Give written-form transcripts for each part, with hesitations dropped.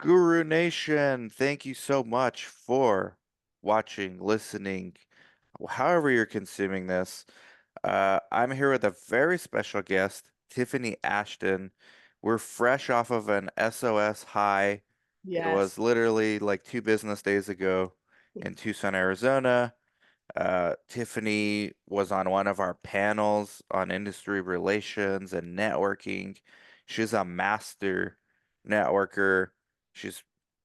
Guru Nation, thank you so much for watching, listening, however you're consuming this. I'm here with a very special guest, Tiffany Ashton. We're fresh off of an SOS high. It Yes. was literally like 2 business days ago in Tucson, Arizona. Tiffany was on one of our panels on industry relations and networking. She's a master networker. She's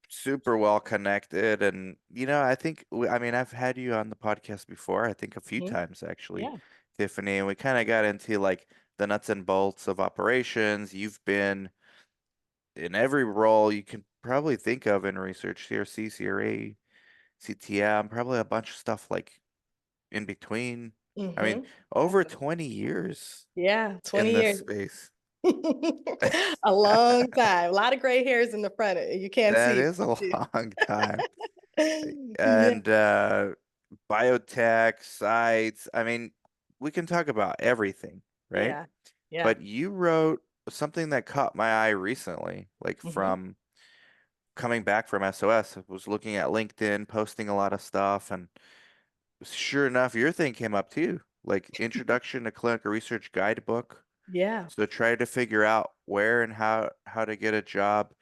super well connected. And, I think, I mean, I've had you on the podcast before, I think a few Mhm. times actually, Yeah. Tiffany, and we kind of got into like the nuts and bolts of operations. You've been in every role you can probably think of in research, CRC, CRA, CTA, and probably a bunch of stuff like in between. I mean, over Absolutely. 20 years Yeah, in 20 this years. space. A long time. A lot of gray hairs in the front. You can't That see. is a long time. Yeah. And biotech, sites, I mean, we can talk about everything, right? Yeah. Yeah. But you wrote something that caught my eye recently, like hmm from coming back from SOS. I was looking at LinkedIn, posting a lot of stuff, and sure enough, your thing came up too, like Introduction to Clinical Research Guidebook. Yeah. So try to figure out where and how to get a job,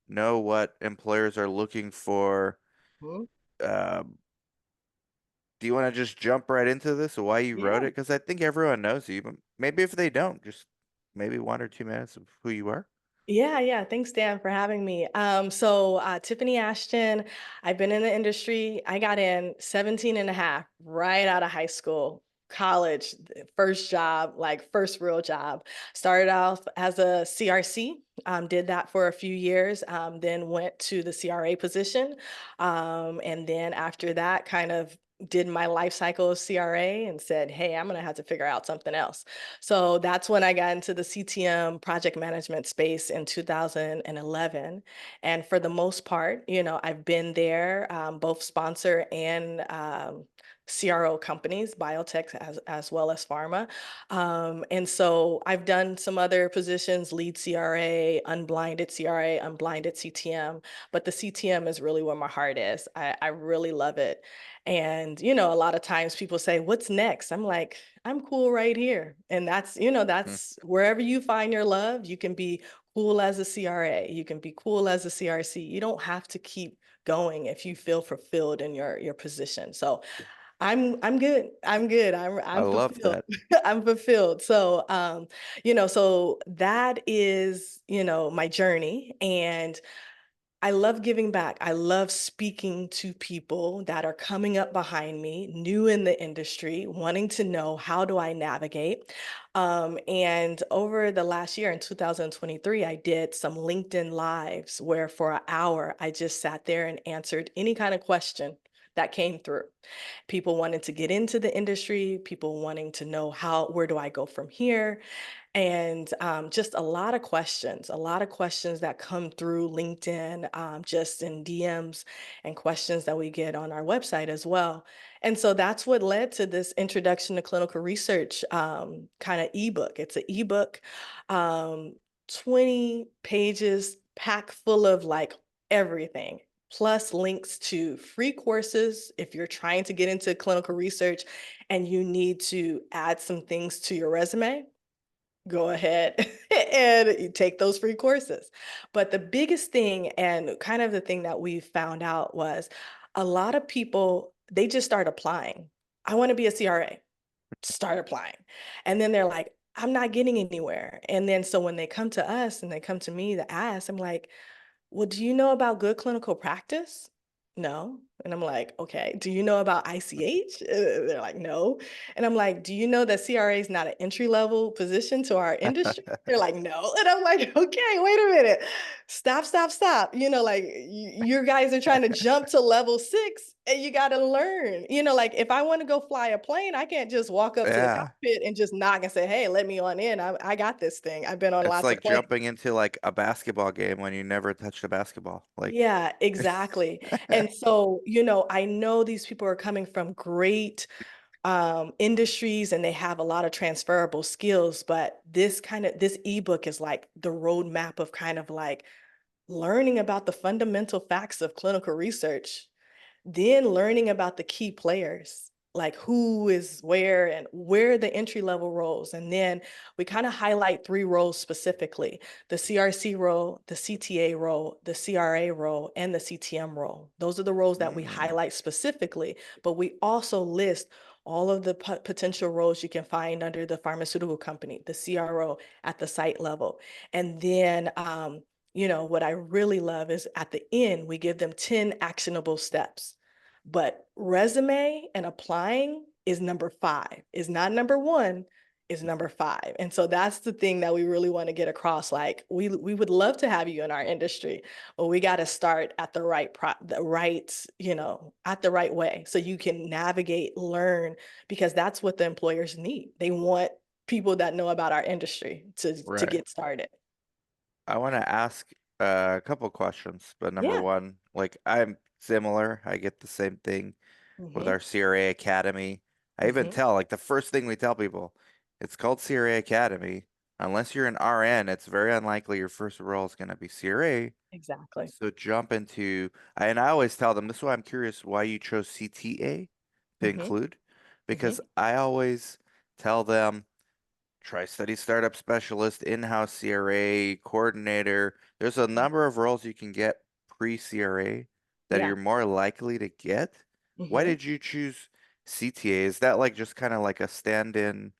know what employers are looking for. Mhm. Um, do you want to just jump right into this, why you wrote Yeah. it? Because I think everyone knows you, but maybe if they don't, just maybe 1 or 2 minutes of who you are. Yeah, yeah. Thanks, Dan, for having me. Tiffany Ashton, I've been in the industry. I got in 17 and a half right out of high school, college, first job, like first real job. Started off as a CRC, did that for a few years, then went to the CRA position. And then after that, kind of did my life cycle of CRA and said, hey, I'm going to have to figure out something else. So that's when I got into the CTM project management space in 2011. And for the most part, I've been there, both sponsor and CRO companies, biotech as well as pharma. And so I've done some other positions, lead CRA, unblinded CTM, but the CTM is really where my heart is. I really love it. And, a lot of times people say, what's next? I'm like, I'm cool right here. And Hmm. that's wherever you find your love, you can be cool as a CRA, you can be cool as a CRC. You don't have to keep going if you feel fulfilled in your position. So I'm good. I'm good. I I'm love fulfilled. that. I'm fulfilled. So that is, my journey. And I love giving back. I love speaking to people that are coming up behind me, new in the industry, wanting to know how do I navigate. And over the last year in 2023, I did some LinkedIn Lives where for an hour I just sat there and answered any kind of question that came through. People wanting to get into the industry, people wanting to know where do I go from here? And just a lot of questions that come through LinkedIn, just in DMs and questions that we get on our website as well. And so that's what led to this introduction to clinical research kind of ebook. It's an ebook, um, 20 pages packed full of like everything. Plus links to free courses if you're trying to get into clinical research and you need to add some things to your resume, go ahead and you take those free courses. But the biggest thing and kind of the thing that we found out was a lot of people, they just start applying. I want to be a CRA, start applying. And then they're like, I'm not getting anywhere. And then so when they come to us and they come to me to ask, I'm like, well, do you know about good clinical practice? No. And I'm like, okay. Do you know about ICH? They're like, no. And I'm like, do you know that CRA is not an entry level position to our industry? They're like, no. And I'm like, okay, wait a minute. Stop, stop, stop. Like you guys are trying to jump to level 6 and you got to learn. Like if I want to go fly a plane, I can't just walk up to the Yeah. cockpit and just knock and say, hey, let me on in. I got this thing. I've been on It's lots of like planes. jumping into like a basketball game when you never touched a basketball. Like, Yeah, exactly. And so, I know these people are coming from great industries and they have a lot of transferable skills, but this ebook is like the roadmap of kind of like learning about the fundamental facts of clinical research, then learning about the key players, like who is where and where the entry level roles. And then we kind of highlight three roles specifically: the CRC role, the CTA role, the CRA role, and the CTM role. Those are the roles that we Mm, highlight specifically, but we also list all of the potential roles you can find under the pharmaceutical company, the CRO at the site level. And then, what I really love is at the end, we give them 10 actionable steps. But resume and applying is number five, is not number one, is number five. And so that's the thing that we really want to get across. Like we would love to have you in our industry, but we got to start at the at the right way so you can navigate, learn, because that's what the employers need. They want people that know about our industry to right. get started. I want to ask a couple questions, but number Yeah. one, like I'm similar. I get the same thing with Mm-hmm. our CRA Academy. I even Mm-hmm. tell, like, the first thing we tell people, it's called CRA Academy. Unless you're an RN, it's very unlikely your first role is going to be CRA. Exactly. So jump into, and I always tell them, this is why I'm curious why you chose CTA to Mm-hmm. include, because Mm-hmm. I always tell them, Tri-Study Startup Specialist, in-house CRA, coordinator. There's a Yeah. number of roles you can get pre-CRA that Yeah. you're more likely to get. Why Mm-hmm. did you choose CTA? Is that like just kind of like a stand-in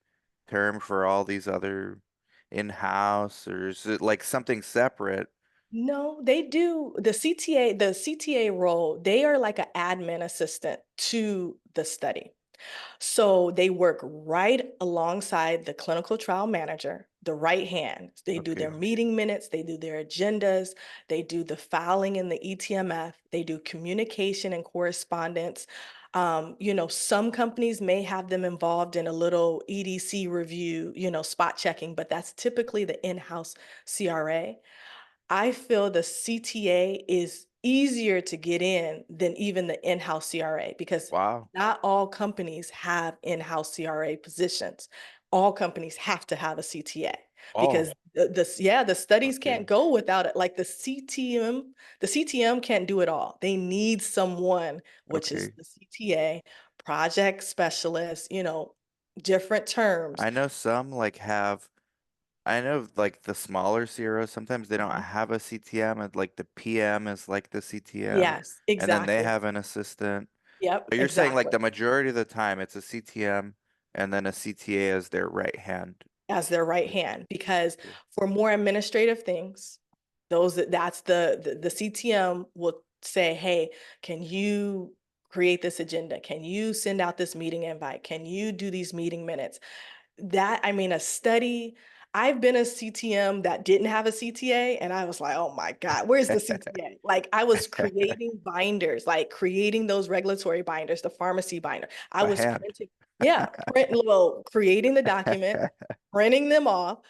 term for all these other in-house, or is it like something separate? No, they do the CTA role, they are like an admin assistant to the study. So they work right alongside the clinical trial manager, the right hand. They do their Okay. meeting minutes, they do their agendas, they do the filing in the ETMF, they do communication and correspondence. Some companies may have them involved in a little EDC review, spot checking, but that's typically the in-house CRA. I feel the CTA is easier to get in than even the in-house CRA because Wow. not all companies have in-house CRA positions. All companies have to have a CTA Oh, because the studies can't okay. go without it. Like the CTM can't do it all. They need someone, which is Okay. the CTA, project specialist, different terms. I know some like have I know like the smaller CROs, sometimes they don't Mhm. have a CTM, and like the PM is like the CTM, Yes, and then they exactly. have an assistant. Yep, So you're saying like exactly. the majority of the time it's a CTM and then a CTA as their right hand. As their right Like, hand because okay. for more administrative things, that's the CTM will say, hey, can you create this agenda? Can you send out this meeting invite? Can you do these meeting minutes? I mean, a study. I've been a CTM that didn't have a CTA, and I was like, oh my God, where's the CTA? Like, I was creating binders, like creating those regulatory binders, the pharmacy binder. I By was hand. printing, yeah, creating the document, printing them off,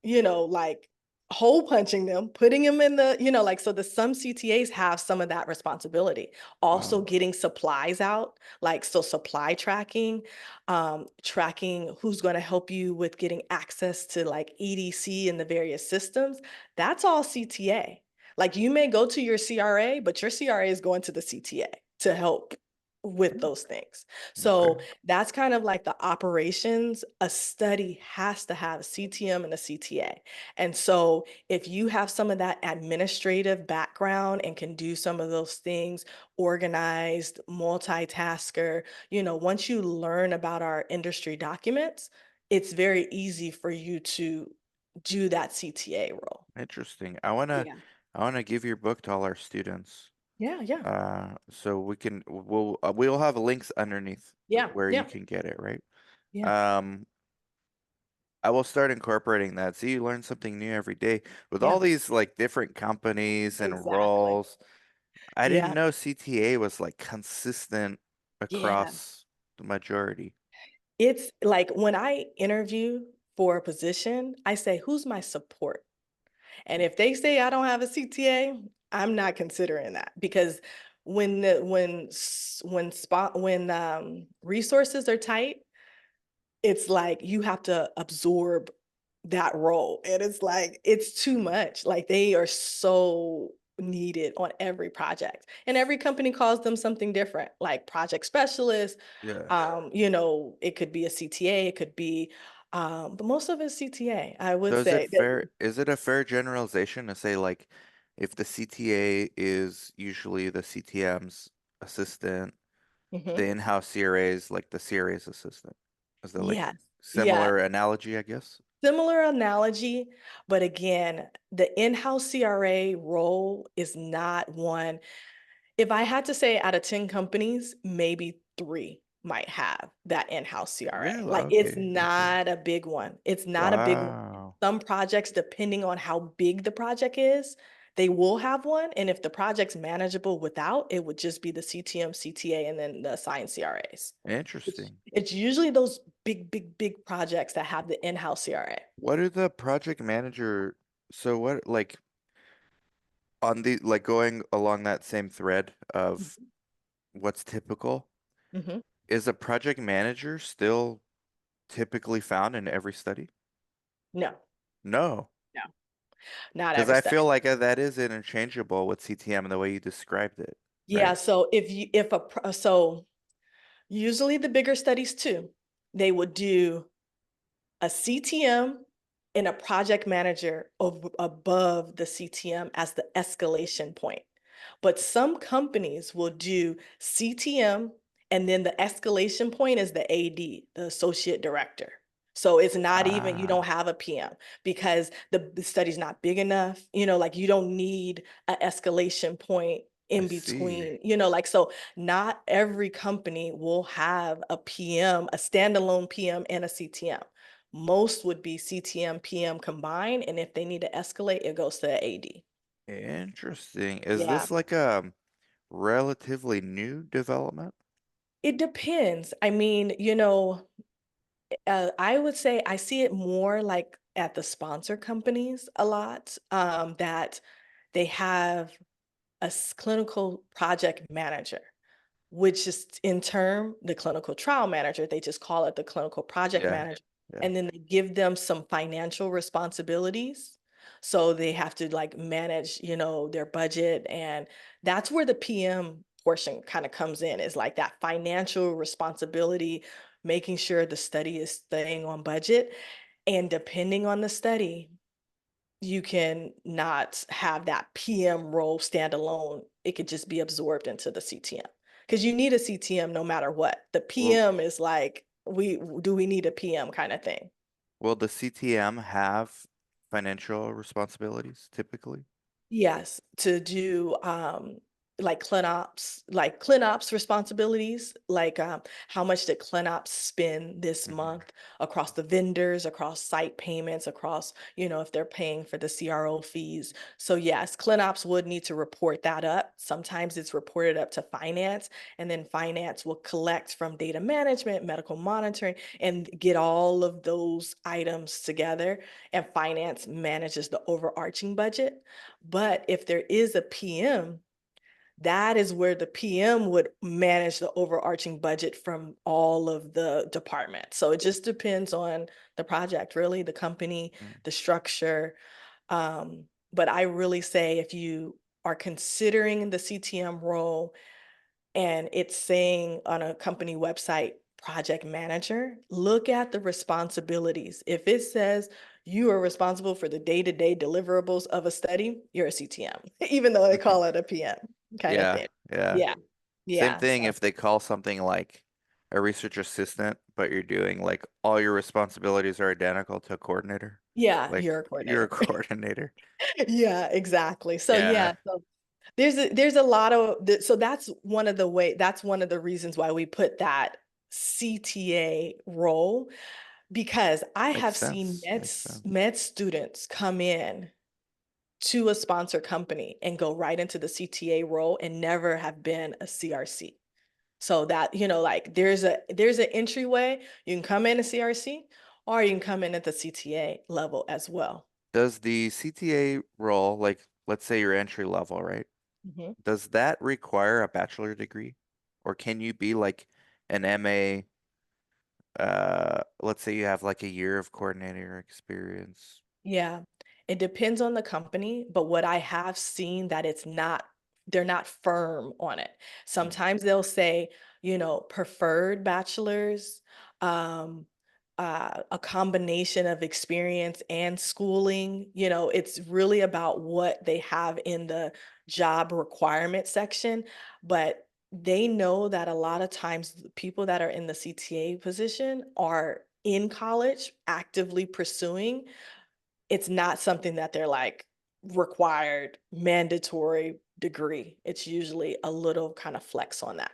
like hole punching them, putting them in like so some CTAs have some of that responsibility. Also Wow. getting supplies out, like so supply tracking, tracking who's going to help you with getting access to like EDC and the various systems. That's all CTA. Like you may go to your CRA, but your CRA is going to the CTA to help with those things. Okay. So that's kind of like the operations. A study has to have a CTM and a CTA. And so if you have some of that administrative background and can do some of those things, organized, multitasker, once you learn about our industry documents, it's very easy for you to do that CTA role. Interesting. Yeah. I wanna give your book to all our students. Yeah, yeah. So we'll have links underneath Yeah, where you yeah, can get it, right? yeah. Um, I will start incorporating that. See, you learn something new every day. With all Yeah, these like different companies and exactly. roles, I didn't Yeah, know CTA was like consistent yeah. across the majority. It's like when I interview for a position, I say, who's my support? And if they say I don't have a CTA, I'm not considering that because when resources are tight, it's like you have to absorb that role. And it's like, it's too Mm. much. Like they are so needed on every project. And every company calls them something different, like project specialist. Yeah. It could be a CTA, it could be but most of it's CTA, I would So is it say. That, fair, is it a fair generalization to say like if the CTA is usually the CTM's assistant, the Mhm. in-house CRA is like the CRA's assistant? Is that like Yes. Yeah. similar analogy, I guess? Similar analogy, but again, the in-house CRA role is not one. If I had to say out of 10 companies, maybe three might have that in-house CRA. Really? Like it's Okay, okay. not a big one. It's not a big one. Wow. Some projects, depending on how big the project is, they will have one. And if the project's manageable without, it would just be the CTM, CTA, and then the assigned CRAs. Interesting. It's usually those big, big, big projects that have the in-house CRA. What are the project manager, so what like on the like going along that same thread of what's typical, Mhm. is a project manager still typically found in every study? No, No, no, not because every I study. feel like that is interchangeable with CTM and the way you described it, Yeah, right? so so usually the bigger studies too, they would do a CTM and a project manager above the CTM as the escalation point. But some companies will do CTM and then the escalation point is the AD, the associate director. So it's not even, you don't Ah, have a PM because the study's not big enough. Like you don't need an escalation point I in see. between, so not every company will have a PM, a standalone PM and a CTM. Most would be CTM, PM combined, and if they need to escalate, it goes to the AD. Interesting. Is Yeah, this like a relatively new development? it depends. I mean, I would say I see it more like at the sponsor companies a lot, that they have a clinical project manager, which is in term the clinical trial manager. They just call it the clinical project Yeah, manager. yeah. And then they give them some financial responsibilities. So they have to like manage, their budget. And that's where the PM portion kind of comes in, is like that financial responsibility, making sure the study is staying on budget. And depending on the study, you can not have that PM role standalone. It could just be absorbed into the CTM because you need a CTM no matter what. The Will PM is like, we need a PM kind of thing. will the CTM have financial responsibilities typically? Yes, to do like ClinOps responsibilities, like how much did ClinOps spend this Hmm. month across the vendors, across site payments, across, if they're paying for the CRO fees. So yes, ClinOps would need to report that up. Sometimes it's reported up to finance, and then finance will collect from data management, medical monitoring, and get all of those items together, and finance manages the overarching budget. But if there is a PM, that is where the PM would manage the overarching budget from all of the departments. So it just depends on the project, really, the company, the structure. But I really say if you are considering the CTM role, and it's saying on a company website, project manager, look at the responsibilities. If it says you are responsible for the day-to-day deliverables of a study, you're a CTM, even though they Hmm. call it a PM kind of Yeah, thing. yeah. Yeah. Same Yeah. thing if they call something like a research assistant, but you're doing like all your responsibilities are identical to a coordinator. Yeah, Like you're a you're a coordinator. coordinator. Yeah, exactly. So Yeah, yeah, so there's a lot of so that's one of the reasons why we put that CTA role, because I makes have seen sense. Makes sense. med students come in to a sponsor company and go right into the CTA role and never have been a CRC. So that, like there's an entryway. You can come in a CRC or you can come in at the CTA level as well. Does the CTA role, like let's say your entry level, right? Mhm. Does that require a bachelor degree? Or can you be like an MA let's say you have like a year of coordinator experience. Yeah, it depends on the company, but what I have seen that they're not firm on it. Mm. Sometimes they'll say, preferred bachelor's, um, a combination of experience and schooling. It's really about what they have in the job requirement section, but they know that a lot of times people that are in the CTA position are in college actively pursuing. It's not something that they're like required, mandatory degree. It's usually a little kind of flex on that.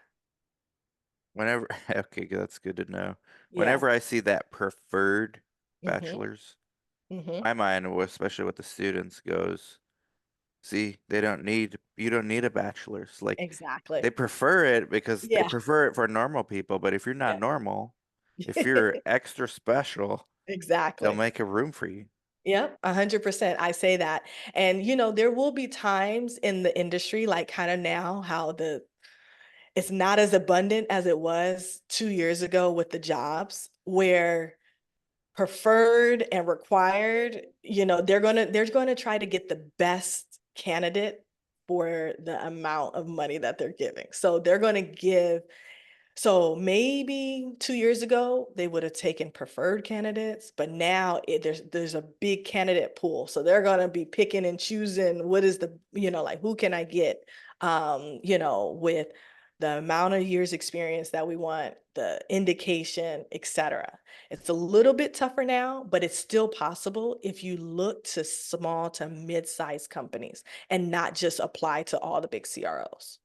Whenever, okay, that's good to know. Yeah. Whenever I see that preferred Mhm. bachelor's, Mhm. my mind, especially with the students, goes, see, you don't need a bachelor's. Like they Exactly. prefer it because they Yeah. prefer it for normal people. But if you're not Yeah. normal, if you're extra special, they'll Exactly. make a room for you. Yep, 100%. I say that. And there will be times in the industry, like kind of now, how it's not as abundant as it was 2 years ago with the jobs, where preferred and required, they're gonna try to get the best candidate for the amount of money that they're giving. So they're gonna give so maybe 2 years ago, they would have taken preferred candidates, but now there's a big candidate pool. So they're gonna be picking and choosing what is like who can I get, with the amount of years experience that we want, the indication, etc. It's a little bit tougher now, but it's still possible if you look to small to mid-sized companies and not just apply to all the big CROs.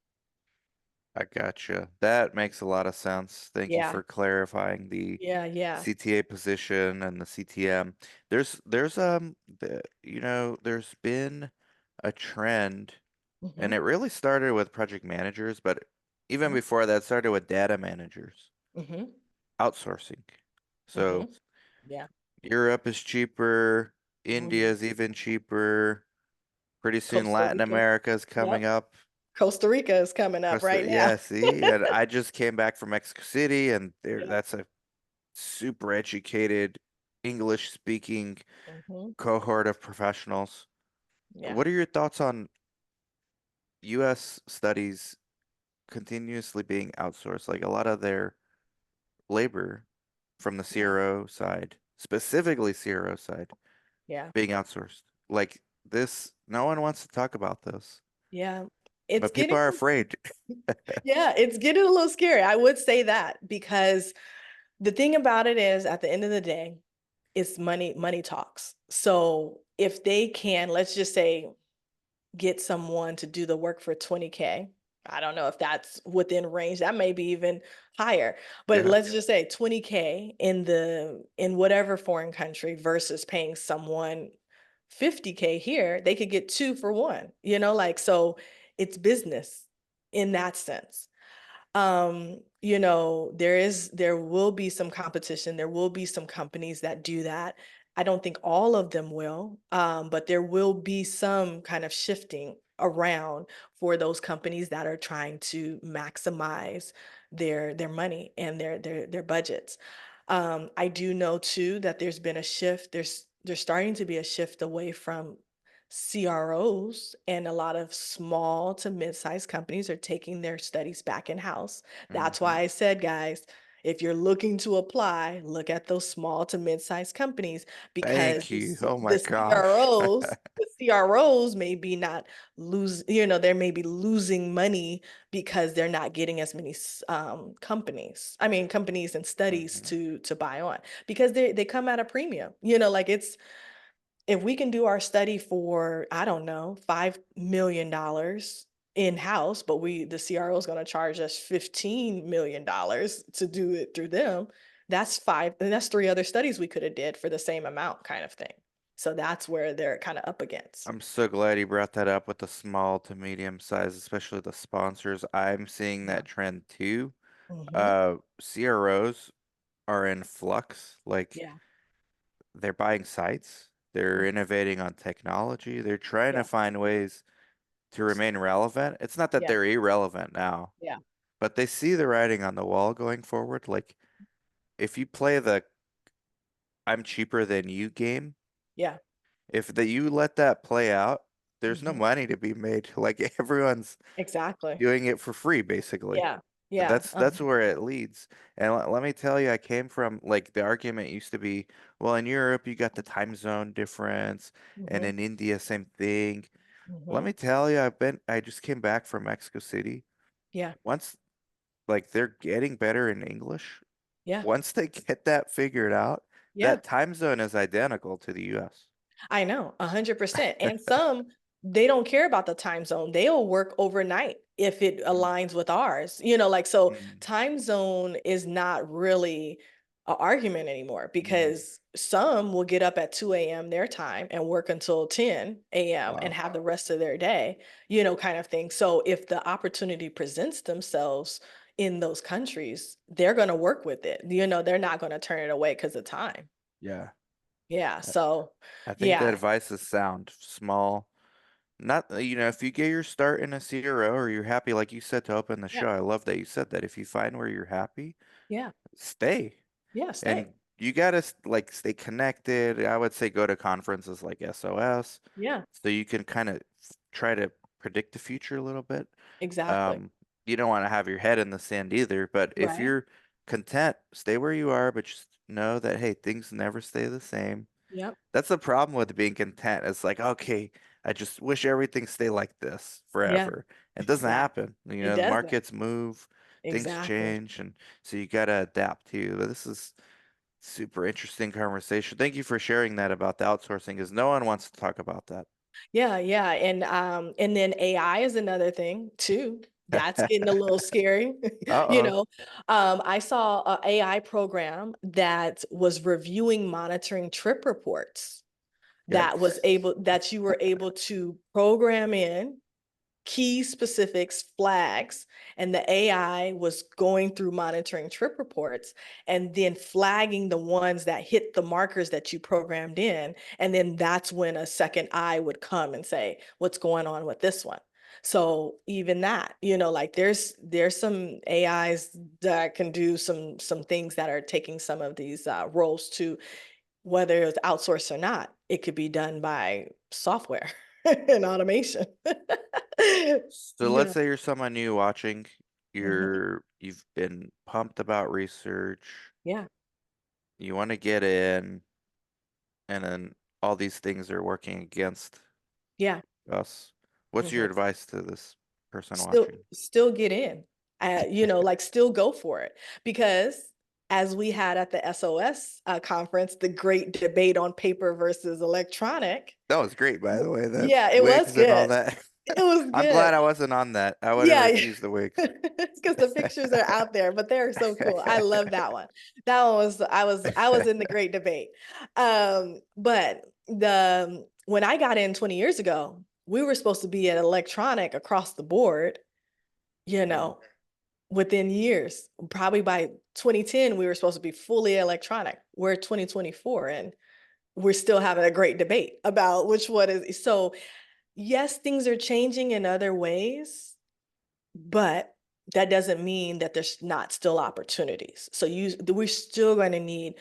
I gotcha. That makes a lot of sense. Thank you Yeah, for clarifying the yeah, yeah. CTA position and the CTM. There's been a trend, and Mhm. it really started with project managers, but even Mhm. before that, it started with data managers, Mhm. outsourcing. So Mhm. Yeah. Europe is cheaper, India Mhm. is even cheaper. Pretty soon Costa Latin Rica. America is coming Yep. up. Costa Rica is coming up right now. Yeah, see, and I just came back from Mexico City, and Yeah. that's a super educated, English speaking Mhm. cohort of professionals. Yeah. What are your thoughts on US studies continuously being outsourced? Like a lot of their labor from the Yeah. CRO side, specifically CRO side, Yeah. being outsourced. Like this, no one wants to talk about this, Yeah. It's but people getting are afraid. yeah, it's getting a little scary. I would say that because the thing about it is at the end of the day, it's money talks. So if they can, let's just say get someone to do the work for 20K. I don't know if that's within range. That may be even higher. But Yeah. let's just say 20K in whatever foreign country versus paying someone 50K here, they could get two for one. Like so it's business in that sense. There will be some competition, there will be some companies that do that. I don't think all of them will, but there will be some kind of shifting around for those companies that are trying to maximize their money and their budgets. I do know too that there's been a shift. There's starting to be a shift away from CROs, and a lot of small to mid-sized companies are taking their studies back in-house. That's Hmm. why I said, guys, if you're looking to apply, look at those small to mid-sized companies because Thank you. Oh my the gosh. CROs may be not they may be losing money because they're not getting as many companies and studies Hmm. to buy on because they come at a premium. Like it's if we can do our study for, I don't know, $5 million in-house, but the CRO is going to charge us $15 million to do it through them, that's three other studies we could have did for the same amount kind of thing. So that's where they're kind of up against. I'm so glad you brought that up with the small to medium size, especially the sponsors. I'm seeing Yeah. that trend too. Hmm. CROs are in flux. Like Yeah. they're buying sites, they're Mhm. innovating on technology, they're trying to Yeah. find ways to remain relevant. It's not that Yeah. they're irrelevant now, Yeah. but they see the writing on the wall going forward. Like if you play the I'm cheaper than you game, Yeah, if that you let that play out, there's no hmm money to be made. Like everyone's exactly. doing it for free, basically. Yeah, yeah, That's where it leads. And let me tell you, I came from like the argument used to be, well, in Europe you got the time zone difference, and hmm in India same thing. Let hmm me tell you, I just came back from Mexico City. yeah, Once like they're getting better in English, yeah, once they get that figured out, yeah. that time zone is identical to the US. I know, 100%. And some, they don't care about the time zone. They'll work overnight if it aligns with ours. So Mm-hmm. time zone is not really an argument anymore Mm-hmm. because some will get up at 2 a.m. their time and work until 10 a.m. and Wow. have the rest of their day, kind of thing. So if the opportunity presents themselves in those countries, they're going to work with it. They're not going to turn it away because of time. Yeah. Yeah. So, I think the yeah. advice is sound, small. Not, if you get your start in a CRO or you're happy, like you said to open the Yeah. show, I love that you said that. If you find where you're happy, Yeah. stay. Yeah. Stay. And you gotta like stay connected. I would say go to conferences like SOS Yeah. so you can kind of try to predict the future a little bit. Exactly. Um, you don't want to have your head in the sand either, but if Right. you're content, stay where you are, but just know that, hey, things never stay the same. Yep. That's the problem with being content. It's like, okay, I just wish everything stay like this Yeah. forever. It doesn't Exactly. happen. It The doesn't. markets move, things Exactly. change, and so you gotta adapt to. But this is super interesting conversation. Thank you for sharing that about the outsourcing, because no one wants to talk about that. Yeah. Yeah. And then AI is another thing too. That's getting a little scary. you Uh-oh. know, I saw a AI program that was reviewing monitoring trip reports Yikes. that you were able to program in key specifics, flags, and the AI was going through monitoring trip reports and then flagging the ones that hit the markers that you programmed in. And then that's when a second eye would come and say, what's going on with this one? So even that, like there's some AIs that can do some things that are taking some of these roles to whether it's outsourced or not, it could be done by software and automation. So let's Yeah. say you're someone new watching, hmm you've been pumped about research, Yeah. you want to get in, and then all these things are working against Yeah. us. What's your hmm advice to this person Still, watching? still get in. Like still go for it because as we had at the SOS conference, the great debate on paper versus electronic. That was great, by the way. The Yeah, it was wigs and all good. that. It was I'm good. glad I wasn't on that. I would have Yeah, refused the wigs. because the pictures are out there, but they're so cool. I love that one. That one was I was in the great debate. But the when I got in 20 years ago, we were supposed to be at electronic across the board, you Mm. know, within years. Probably by 2010, we were supposed to be fully electronic. We're 2024 and we're still having a great debate about which one is so yes, things are changing in other ways, but that doesn't mean that there's not still opportunities. So we're still going to need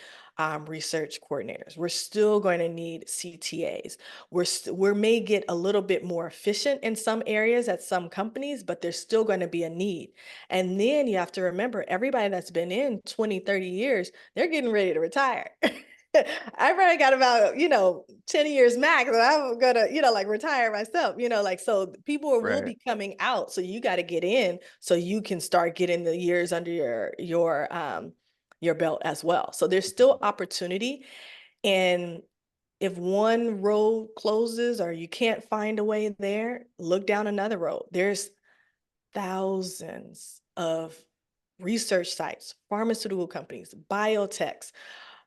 research coordinators. We're still going to need CTAs. We may get a little bit more efficient in some areas at some companies, but there's still going to be a need. And then you have to remember everybody that's been in 20, 30 years, they're getting ready to retire. I probably got about, 10 years max, and I'm gonna, like retire myself, like so people will Right. be coming out. So you got to get in so you can start getting the years under your belt as well. So there's still opportunity. And if one road closes or you can't find a way there, look down another road. There's thousands of research sites, pharmaceutical companies, biotechs,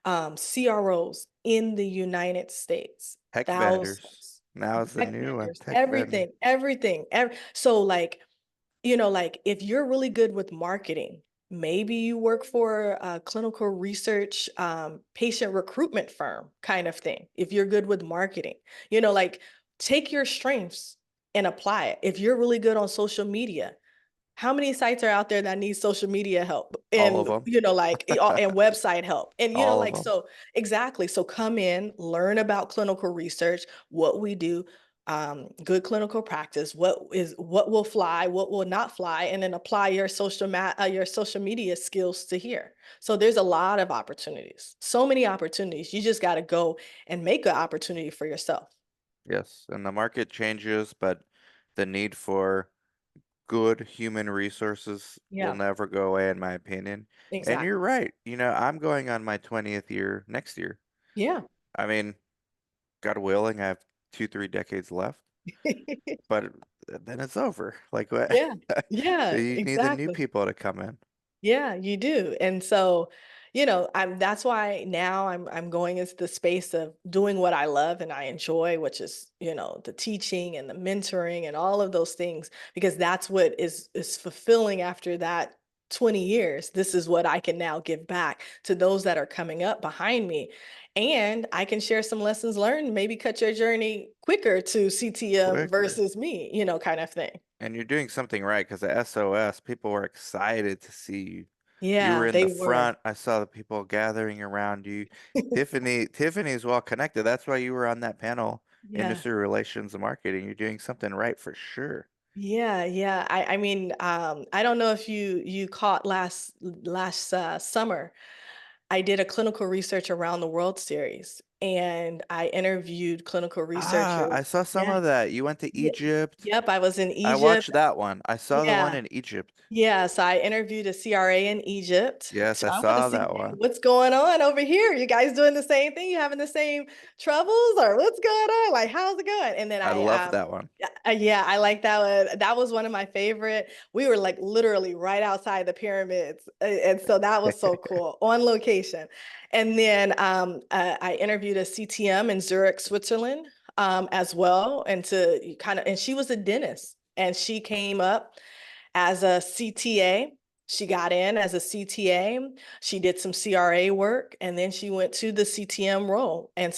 CROs in the United States, Tech vendors. thousands, Now is the tech new one. vendors, Tech vendor. everything. So like, like if you're really good with marketing, maybe you work for a clinical research, patient recruitment firm kind of thing. If you're good with marketing, like take your strengths and apply it. If you're really good on social media, how many sites are out there that need social media help All and, of them. like, and website help? And, All of like, them. so exactly. So come in, learn about clinical research, what we do, good clinical practice, what will fly, what will not fly, and then apply your social media skills to here. So there's a lot of opportunities, so many opportunities. You just got to go and make an opportunity for yourself. Yes, and the market changes, but the need for good human resources will Yeah, never go away, in my opinion. And you're exactly. right. I'm going on my 20th year next year. Yeah. I mean, God willing, I have 2, 3 decades left, but then it's over. Like what? Yeah. Yeah, You need the new exactly. people to come in. Yeah, you do. And so, that's why now I'm going into the space of doing what I love and I enjoy, which is, the teaching and the mentoring and all of those things, because that's what is fulfilling after that 20 years. This is what I can now give back to those that are coming up behind me. And I can share some lessons learned, maybe cut your journey quicker to CTM Quicker. versus me, kind of thing. And you're doing something right because the SOS, people were excited to see you. You were Yeah, in the they were. front. I saw the people gathering around you. Tiffany's well connected. That's why you were on that panel, Yeah. industry relations and marketing. You're doing something right for sure. Yeah, yeah. I mean, I don't know if you caught last summer. I did a clinical research around the world series, and I interviewed clinical Ah, I researchers. saw some Yeah, of that. You went to yeah, Egypt. yep. I was in I Egypt. watched that one. I saw the one Yeah, in Egypt. yeah, so I interviewed a CRA in Egypt. Yes, So I I want to saw see, that hey, one. what's going on over here. You guys doing the same thing? You having the same troubles, or what's going on? Like, how's it going? And then I love that one. yeah, I like that one. That was one of my favorite. We were like literally right outside the pyramids, and so that was so cool on location. And then I interviewed a CTM in Zurich, Switzerland, as well, and she was a dentist, and she came up as a CTA. She got in as a CTA. She did some CRA work and then she went to the CTM role. And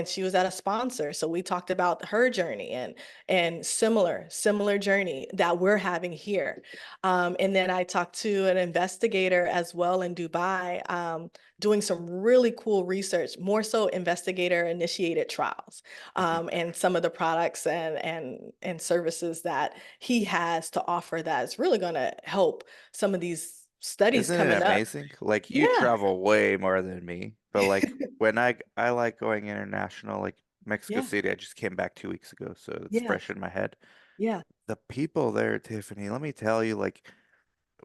she was at a sponsor. So we talked about her journey and similar journey that we're having here. And then I talked to an investigator as well in Dubai, doing some really cool research, more so investigator initiated trials, and some of the products and services that he has to offer that is really going to help some of these studies Isn't it coming up. amazing? Like you Yeah. travel way more than me, but like when I like going international, like Mexico Yeah. City, I just came back 2 weeks ago, so it's Yeah. fresh in my head. Yeah. The people there, Tiffany, let me tell you, like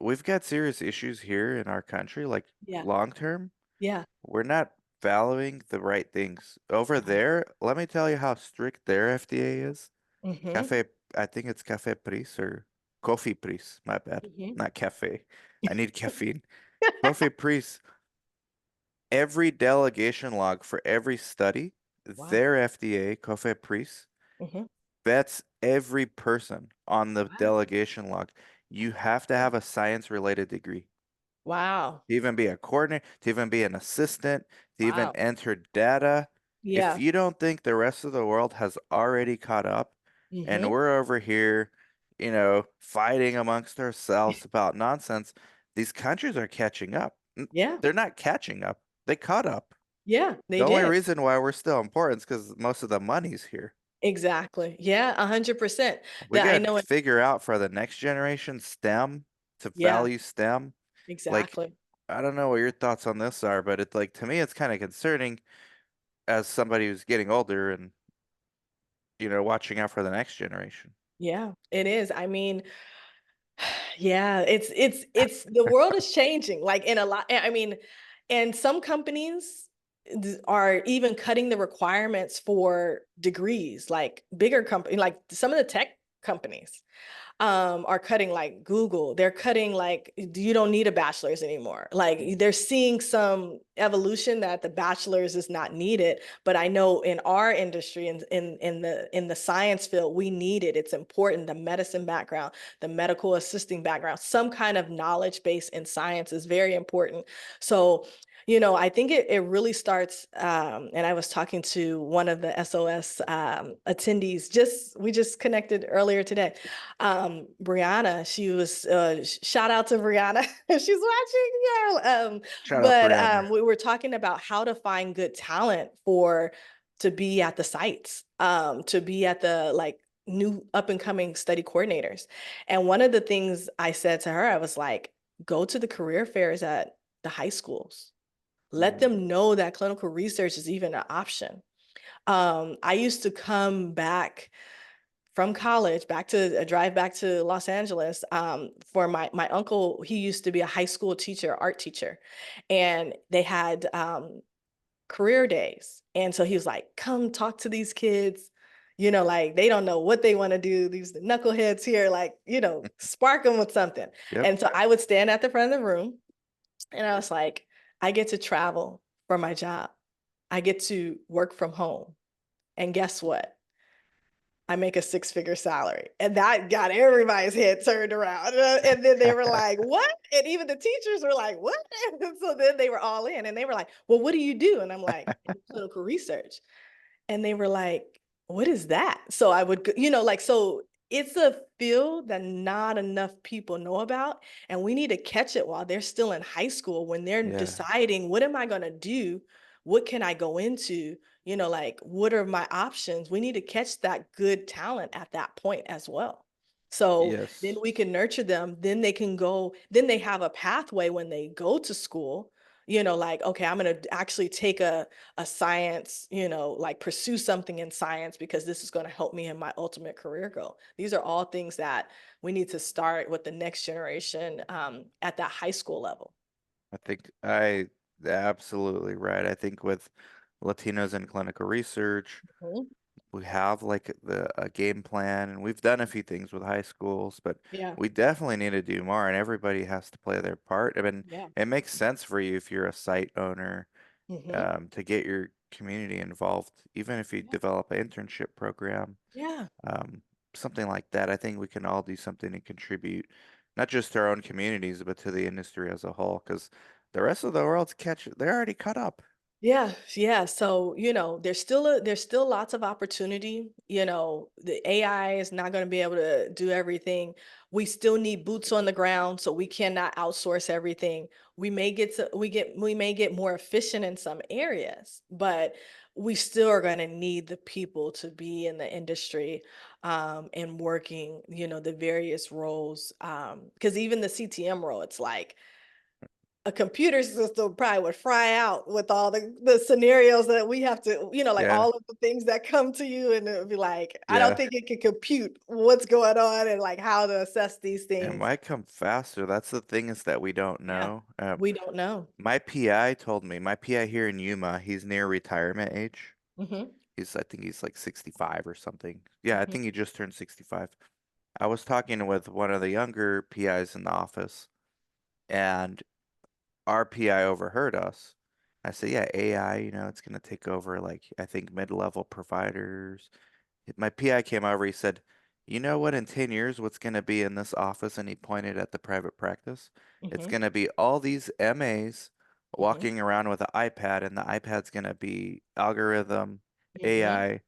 we've got serious issues here in our country, like Yeah. long term, Yeah. we're not valuing the right things. Over Right. there, let me tell you how strict their FDA is. Mm-hmm. Cafe, I think it's Cafe Pris or Coffee Pris, my bad. Mm-hmm. Not cafe. I need caffeine. Coffee Pris, every delegation log for every study, Wow. their FDA, Coffee Pris, Mm-hmm. vets every person on the Wow. delegation log. You have to have a science related degree Wow. to even be a coordinator, to even be an assistant, to even Wow. enter data. If Yeah. you don't think the rest of the world has already caught up and Mm-hmm. we're over here, fighting amongst ourselves about nonsense, these countries are catching up. Yeah. They're not catching up. They caught up. Yeah. They The only did. reason why we're still important is because most of the money's here. Exactly. Yeah. 100%. We That I got to know it. figure out for the next generation STEM to Yeah. value STEM. Like, Exactly. I don't know what your thoughts on this are, but it's like to me, it's kind of concerning as somebody who's getting older and, watching out for the next generation. Yeah. It is. I mean, yeah, it's the world is changing, like, in a lot. I mean, and some companies are even cutting the requirements for degrees, like bigger company, like some of the tech companies are cutting, like Google. They're cutting, like, you don't need a bachelor's anymore. Like they're seeing some evolution that the bachelor's is not needed. But I know in our industry, in the science field, we need it. It's important. The medicine background, the medical assisting background, some kind of knowledge base in science is very important. So I think it really starts, and I was talking to one of the SOS attendees, we just connected earlier today. Brianna, she was, shout out to Brianna. She's watching, yeah. Shout out But Brianna. we were talking about how to find good talent to be at the sites, to be at the like new up and coming study coordinators. And one of the things I said to her, I was like, go to the career fairs at the high schools. Let Mm, them know that clinical research is even an option. I used to come back from college, back to a drive back to Los Angeles, for my uncle. He used to be a high school teacher, art teacher, and they had career days. And so he was like, come talk to these kids. Like they don't know what they want to do. These knuckleheads here, like, spark them with something. yep. And so I would stand at the front of the room and I was like, I get to travel for my job. I get to work from home. And guess what? I make a six-figure salary. And that got everybody's head turned around. And then they were like, what? And even the teachers were like, what? And so then they were all in and they were like, well, what do you do? And I'm like, clinical research. And they were like, what is that? So I would, like, so it's a field that not enough people know about. And we need to catch it while they're still in high school when they're Yeah. deciding, what am I going to do? What can I go into? Like, what are my options? We need to catch that good talent at that point as well. So then Yes. we can nurture them. Then they can go, then they have a pathway when they go to school, like, okay, I'm going to actually take a science, like pursue something in science because this is going to help me in my ultimate career goal. These are all things that we need to start with the next generation, at that high school level. I think I absolutely right. I think with Latinos in clinical research, Mhm. we have like the a game plan, and we've done a few things with high schools, but Yeah. we definitely need to do more, and everybody has to play their part. I mean, Yeah. it makes sense for you if you're a site owner, Hmm. to get your community involved, even if you Yeah. develop an internship program, Yeah. um, something like that. I think we can all do something to contribute, not just to our own communities, but to the industry as a whole, because the rest of the world's they're already caught up. Yeah, yeah. So, there's still lots of opportunity. The AI is not going to be able to do everything. We still need boots on the ground, so we cannot outsource everything. We may get more efficient in some areas, but we still are going to need the people to be in the industry, and working, the various roles. Because even the CTM role, it's like a computer system probably would fry out with all the scenarios that we have to, like Yeah, all of the things that come to you, and it would be like, I don't yeah. think it can compute what's going on and like how to assess these It things. might come faster. That's the thing is that we don't Yeah, know. we don't know. My PI told me, my PI here in Yuma, he's near retirement age. Hmm. I think he's like 65 or something. Yeah, I Hmm. think he just turned 65. I was talking with one of the younger PIs in the office, and our PI overheard us. I said, yeah, AI, it's going to take over, like, I think mid-level providers. My PI came over, he said, you know what, in 10 years, what's going to be in this office? And he pointed at the private practice. It's Hmm. going to be all these MAs Hmm. walking around with an iPad, and the iPad's going to be algorithm, Hmm. AI,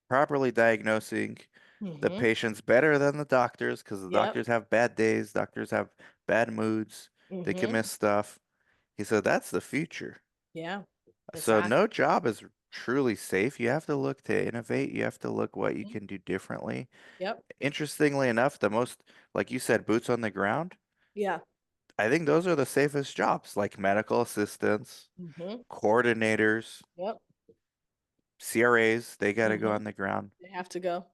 properly diagnosing the Hmm. patients better than the doctors because the Yep. doctors have bad days, doctors have bad moods, they can Hmm. miss stuff. He said that's the future. Yeah, So no exactly. job is truly safe. You have to look to innovate. You have to look what you Mhm. can do differently. Yep. Interestingly enough, the most, like you said, boots on the ground, Yeah. I think those are the safest jobs, like medical assistants, Hmm. coordinators, Yep. CRAs, they got to go Hmm. on the ground. They have to go.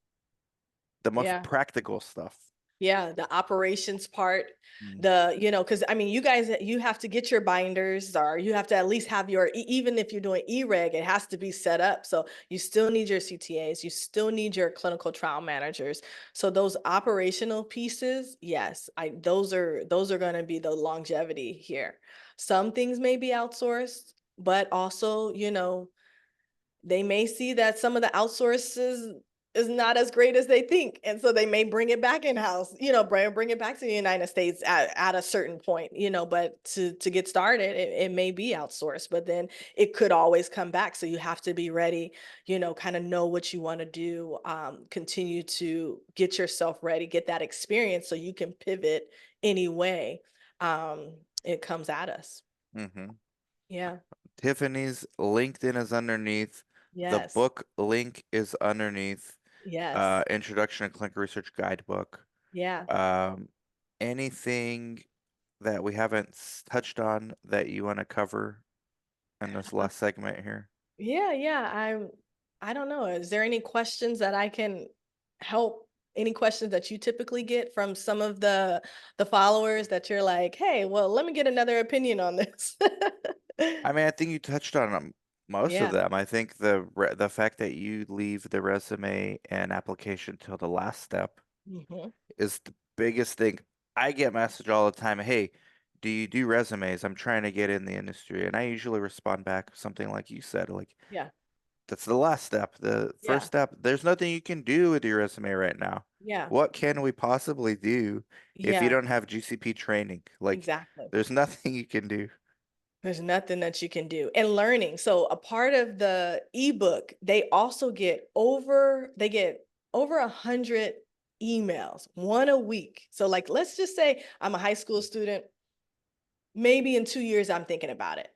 The most Yeah. practical stuff. Yeah, the operations part, Mm. because I mean, you guys, you have to get your binders, or you have to at least have even if you're doing e-reg, it has to be set up. So you still need your CTAs, you still need your clinical trial managers. So those operational pieces, yes, those are going to be the longevity here. Some things may be outsourced, but also, they may see that some of the outsources is not as great as they think. And so they may bring it back in house, bring it back to the United States at a certain point, but to get started, it may be outsourced, but then it could always come back. So you have to be ready, kind of know what you want to do, continue to get yourself ready, get that experience so you can pivot any way it comes at us. Hmm. Yeah. Tiffany's LinkedIn is underneath. The Yes. book link is underneath. Yes. Introduction to Clinical Research Guidebook. Yeah. Um, anything that we haven't touched on that you want to cover in this last segment here? Yeah, yeah. I don't know. Is there any questions that I can help? Any questions that you typically get from some of the followers that you're like, hey, well, let me get another opinion on this. I mean, I think you touched on most of Yeah. them. I think the fact that you leave the resume and application till the last step Hmm. is the biggest thing. I get message all the time, hey, do you do resumes? I'm trying to get in the industry. And I usually respond back something like you said, like Yeah. that's the last step. The first Yeah. step, there's nothing you can do with your resume right now. Yeah. What can we possibly do if you Yeah. don't have GCP training? Like, Exactly. there's nothing you can do. There's nothing that you can do. And learning. So a part of the ebook, they get over 100 emails, one a week. So like let's just say I'm a high school student, maybe in 2 years I'm thinking about it.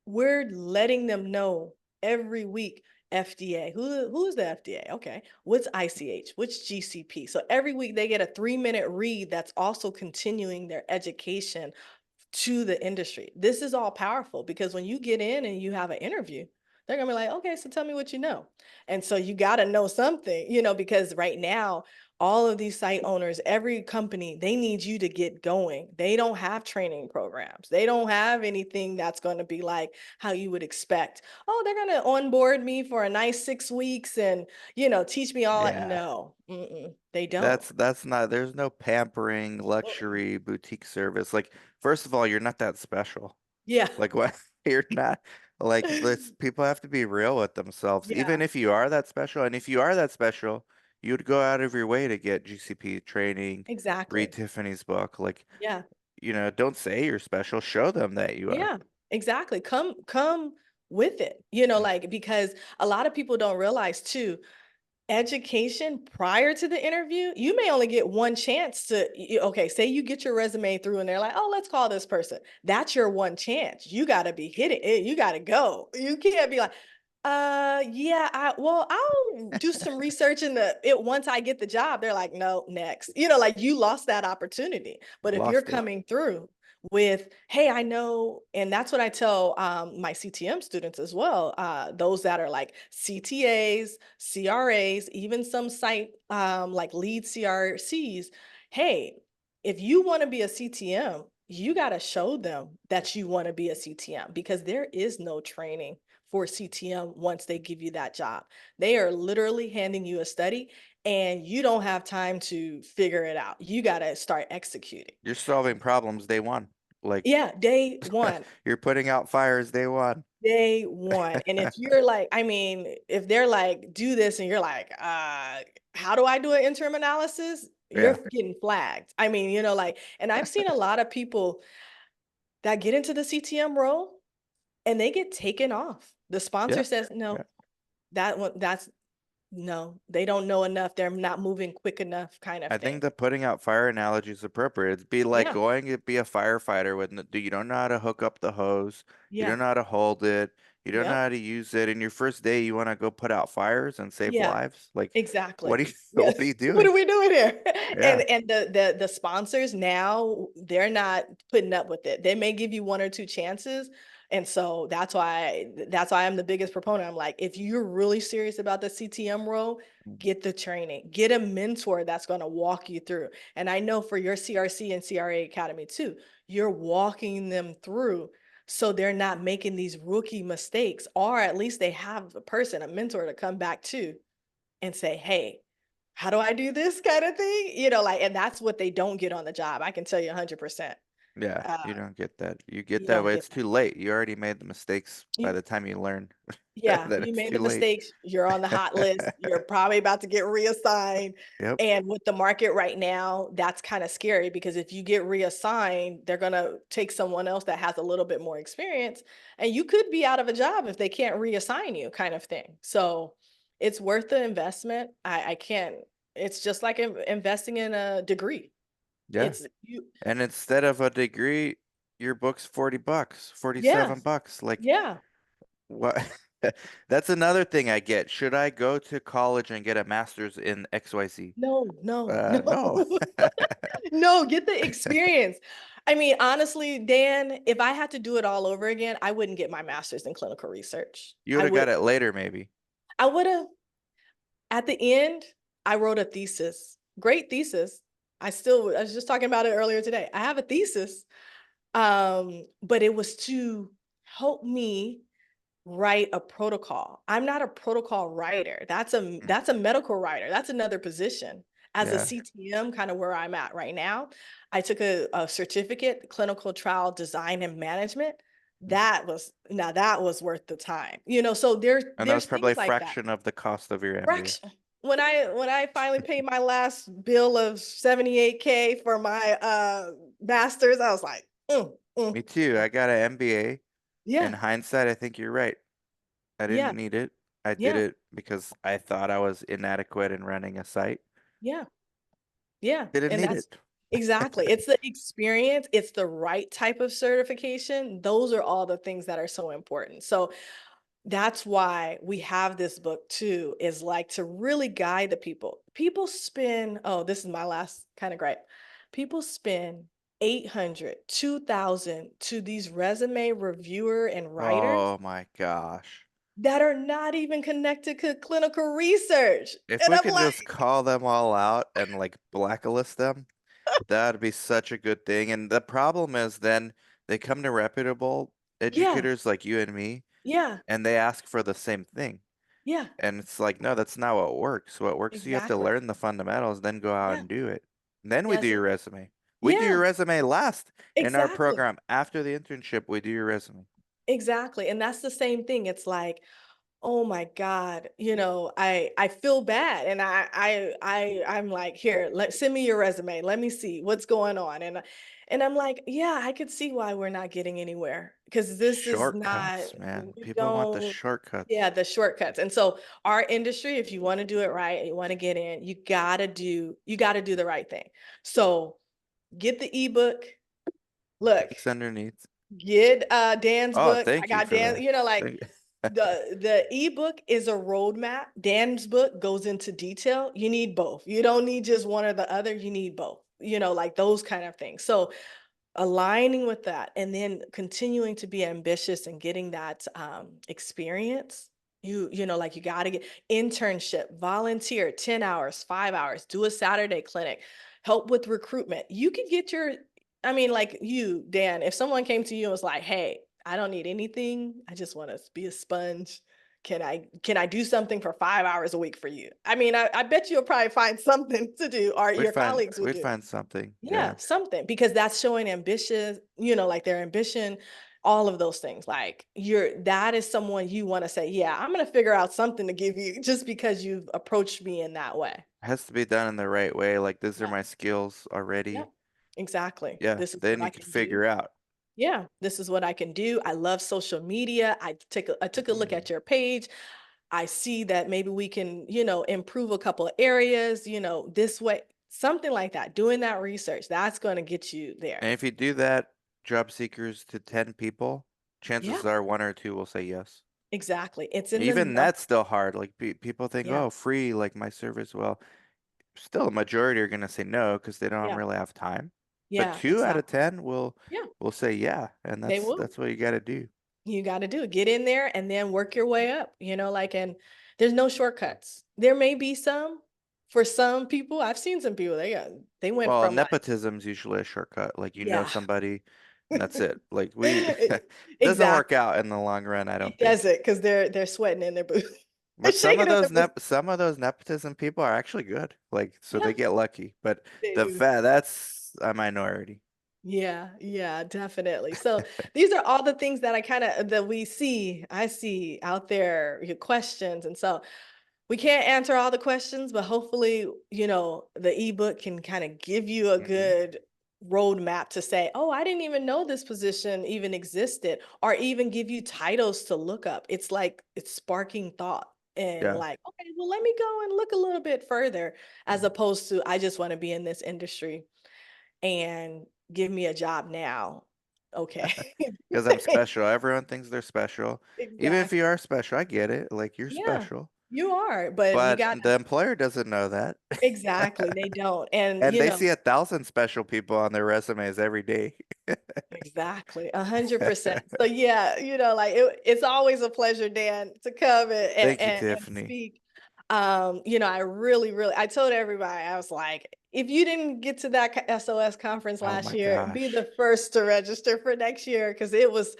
We're letting them know every week FDA. Who's the FDA? Okay. What's ICH? What's GCP? So every week they get a 3-minute read that's also continuing their education to the industry. This is all powerful because when you get in and you have an interview, they're gonna be like, okay, so tell me what you know. And so you gotta know something, because right now, all of these site owners, every company, they need you to get going. They don't have training programs. They don't have anything that's going to be like how you would expect. Oh, they're going to onboard me for a nice 6 weeks and, teach me all that. Yeah. No, they don't. That's not, there's no pampering, Mm-mm. luxury, boutique service. Like, first of all, you're not that special. Yeah. Like what? You're not like this. People have to be real with themselves, even Yeah, if you are that special. And if you are that special, you'd go out of your way to get GCP training, read exactly. Tiffany's book. Like, Yeah. don't say you're special. Show them that you are. Yeah, exactly. Come with it, like because a lot of people don't realize too, education prior to the interview, you may only get one chance to, okay, say you get your resume through and they're like, oh, let's call this person. That's your one chance. You got to be hitting it. You got to go. You can't be like, yeah, I'll do some research in the it once I get the job. They're like, no, next. Like you lost that opportunity. But if you're Lost it. coming through with, hey, I know, and that's what I tell my CTM students as well. Those that are like CTAs, CRAs, even some site like lead CRCs. Hey, if you want to be a CTM, you got to show them that you want to be a CTM because there is no training for CTM once they give you that job. They are literally handing you a study and you don't have time to figure it out. You got to start executing. You're solving problems day one. Like, Yeah, day one. you're putting out fires day one. Day one. And if you're like, I mean, if they're like, do this, and you're like, how do I do an interim analysis? You're Yeah. getting flagged. I mean, like, and I've seen a lot of people that get into the CTM role and they get taken off. The sponsor Yeah. says, Yeah. no, that's no, they don't know enough. They're not moving quick enough, kind of I think thing. the putting out fire analogy is appropriate. It'd be like Yeah. going to be a firefighter with you don't know how to hook up the hose, you Yeah. don't know how to hold it, you don't know Yep. how to use it. In your first day, you want to go put out fires and save Yeah. lives. Like, what Exactly. are you what are Yes. you What doing? are we doing here? And Yeah. the sponsors now, they're not putting up with it. They may give you one or two chances. And so that's why I'm the biggest proponent. I'm like, if you're really serious about the CTM role, get the training. Get a mentor that's going to walk you through. And I know for your CRC and CRA Academy too, you're walking them through so they're not making these rookie mistakes, or at least they have a person, a mentor to come back to and say, hey, how do I do this kind of thing? Like, and that's what they don't get on the job. I can tell you 100%. Yeah, Uh, you don't get that. You get you that don't way get it's that. too late. You already made the mistakes by You, the time you learn yeah, that you it's made too the late. mistakes. You're on the hot list. You're probably about to get reassigned. Yep. And with the market right now, that's kind of scary because if you get reassigned, they're going to take someone else that has a little bit more experience. And you could be out of a job if they can't reassign you, kind of thing. So it's worth the investment. I can't, it's just like investing in a degree. Yeah. It's you, And instead of a degree, your book's $40, yeah, $47. Like yeah. what? That's another thing I get. Should I go to college and get a master's in XYZ? No, no, no. No. No, get the experience. I mean, honestly, Dan, if I had to do it all over again, I wouldn't get my master's in clinical research. You would have got it later, maybe. I would have, at the end, I wrote a thesis. Great thesis. I was just talking about it earlier today. I have a thesis. But it was to help me write a protocol. I'm not a protocol writer. Mm. That's a medical writer. That's another position. As a Yeah. CTM, kind of where I'm at right now, I took a certificate, clinical trial design and management. Mm. That was worth the time. So And that was there's probably things a like that. fraction of the cost of your MBA. Fraction. When I finally paid my last bill of 78K for my masters, I was like, Me too. mm. I got an MBA. In Yeah, hindsight, I think you're right. I yeah, didn't need it. I did yeah, it because I thought I was inadequate in running a site. yeah. Yeah, Didn't and need that's it. exactly. It's the experience, it's the right type of certification. Those are all the things that are so important. So that's why we have this book too, is like to really guide the people. People spend, oh, this is my last kind of gripe. People spend 800, 2,000 to these resume reviewer and writers Oh my gosh. that are not even connected to clinical research. If And we I'm can like, just call them all out and like blacklist them, that'd be such a good thing. And the problem is then they come to reputable yeah, educators like you and me yeah, and they ask for the same thing. yeah, And it's like, no, that's not what works. What works, you have to exactly. learn the fundamentals, then go out Yeah. and do it. Then we do Yes. your resume. We do your Yeah, resume last in our exactly. program. After the internship, we do your resume. Exactly. And that's the same thing. It's like, oh my God, I feel bad. And I'm like, here, send me your resume. Let me see what's going on. And I'm like, yeah, I could see why we're not getting anywhere. Because this is not, Shortcuts, man. we People want the don't, yeah, shortcuts. the shortcuts. And so our industry, if you want to do it right, you want to get in, you gotta do the right thing. So get the ebook. Look, Links underneath. get Dan's Oh, book. I thank you got for Dan, that. like Thank the ebook is a roadmap. Dan's book goes into detail. You need both. You don't need just one or the other. You need both. Like those kind of things. So aligning with that and then continuing to be ambitious and getting that experience. Like you got to get internship, volunteer 10 hours, 5 hours, do a Saturday clinic, help with recruitment. You could get I mean, like you, Dan, if someone came to you and was like, hey, I don't need anything, I just want to be a sponge, can I do something for 5 hours a week for you? I mean, I bet you'll probably find something to do, or we'd your find colleagues would we'd do. find something. Yeah, Yeah. something, because that's showing ambition, like their ambition, all of those things. Like that is someone you want to say, yeah, I'm going to figure out something to give you just because you've approached me in that way. Has to be done in the right way. Like these are Yeah. my skills Yeah. already. Exactly. Yeah. This is Then what you I could can do. figure out. Yeah, this is what I can do. I love social media. I took a look at your page. I see that maybe we can, improve a couple of areas, this way, something like that. Doing that research, that's going to get you there. And if you do that, job seekers to 10 people, Yeah, chances are one or two will say yes. exactly. It's in the Even number. that's still hard. Like people think, Yeah. oh, free, like my service. Well, still a majority are gonna say no because they don't Yeah. really have time. But Yeah, 2 out of exactly. 10 Yeah, will say yeah, and they that's will. that's what you got to do. You got to do it. Get in there and then work your way up, and there's no shortcuts. There may be some for some people. I've seen some people, they went Well, from like, nepotism's usually a shortcut. Like you know yeah. somebody, and that's it. Like we doesn't work Exactly. out in the long run, I It don't think. doesn't, because they're sweating in their boots. They're But shaking in their boots. some of those nepotism people are actually good. Like so Yeah, they get lucky. But they do. that's a minority. Yeah, yeah, definitely. So these are all the things that I kind of that I see out there, your questions. And so we can't answer all the questions, but hopefully, the ebook can kind of give you a Hmm. good roadmap to say, oh, I didn't even know this position even existed, or even give you titles to look up. It's like it's sparking thought and Yeah. like, okay, well, let me go and look a little bit further, as Mm. opposed to I just want to be in this industry and give me a job now. Okay. Because I'm special. Everyone thinks they're special. Even if you Exactly. are special, I get it. Like you're Yeah, special. you are, but you But got the employer doesn't know that. exactly, they don't. And, And they see 1,000 special people on their resumes every day. exactly, 100%. So, yeah, like, it's always a pleasure, Dan, to come and Thank you, Tiffany. speak. I really, really I told everybody, I was like, "If you didn't get to that SOS conference Oh last my year, be gosh. the first to register for next year because it was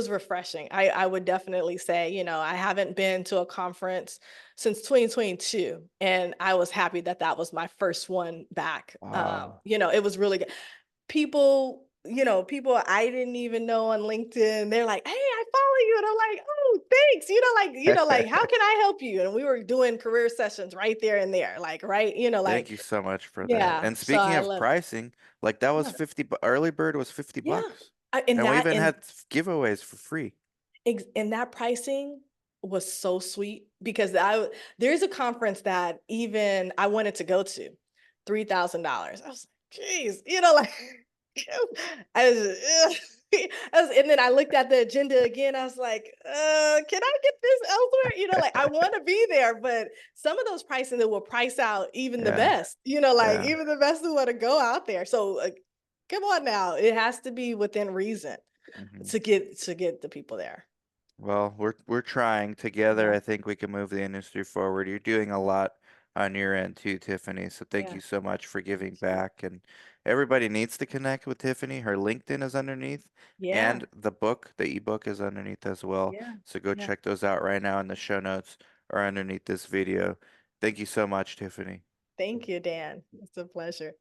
refreshing." I would definitely say, I haven't been to a conference since 2022, and I was happy that that was my first one back. Wow. It was really good. People I didn't even know on LinkedIn, they're like, "Hey, I follow you." And I'm like, "Oh, thanks." Like, "How can I help you?" And we were doing career sessions right there and there, like, right, Thank like, you so much for that. yeah. And So speaking I of love it. pricing, like that was Yeah. 50 early bird was 50 Yeah. bucks. And And we that even and had giveaways for free. and that pricing was so sweet because there's a conference that even I wanted to go to, $3,000. I was like, "Geez," like, I was, ugh. And then I looked at the agenda again. I was like, can I get this elsewhere?" Like, I want to be there, but some of those pricing that will price out even the Yeah. best. Like Yeah. even the best who want to go out there. So, come on now, it has to be within reason Hmm. to get the people there. Well, we're trying together. Yeah. I think we can move the industry forward. You're doing a lot on your end too, Tiffany. So thank Yeah. you so much for giving Thank you. back. And everybody needs to connect with Tiffany. Her LinkedIn is underneath, Yeah. and the ebook is underneath as well. Yeah. So go Yeah. check those out right now in the show notes or underneath this video. Thank you so much, Tiffany. Thank you, Dan. It's a pleasure.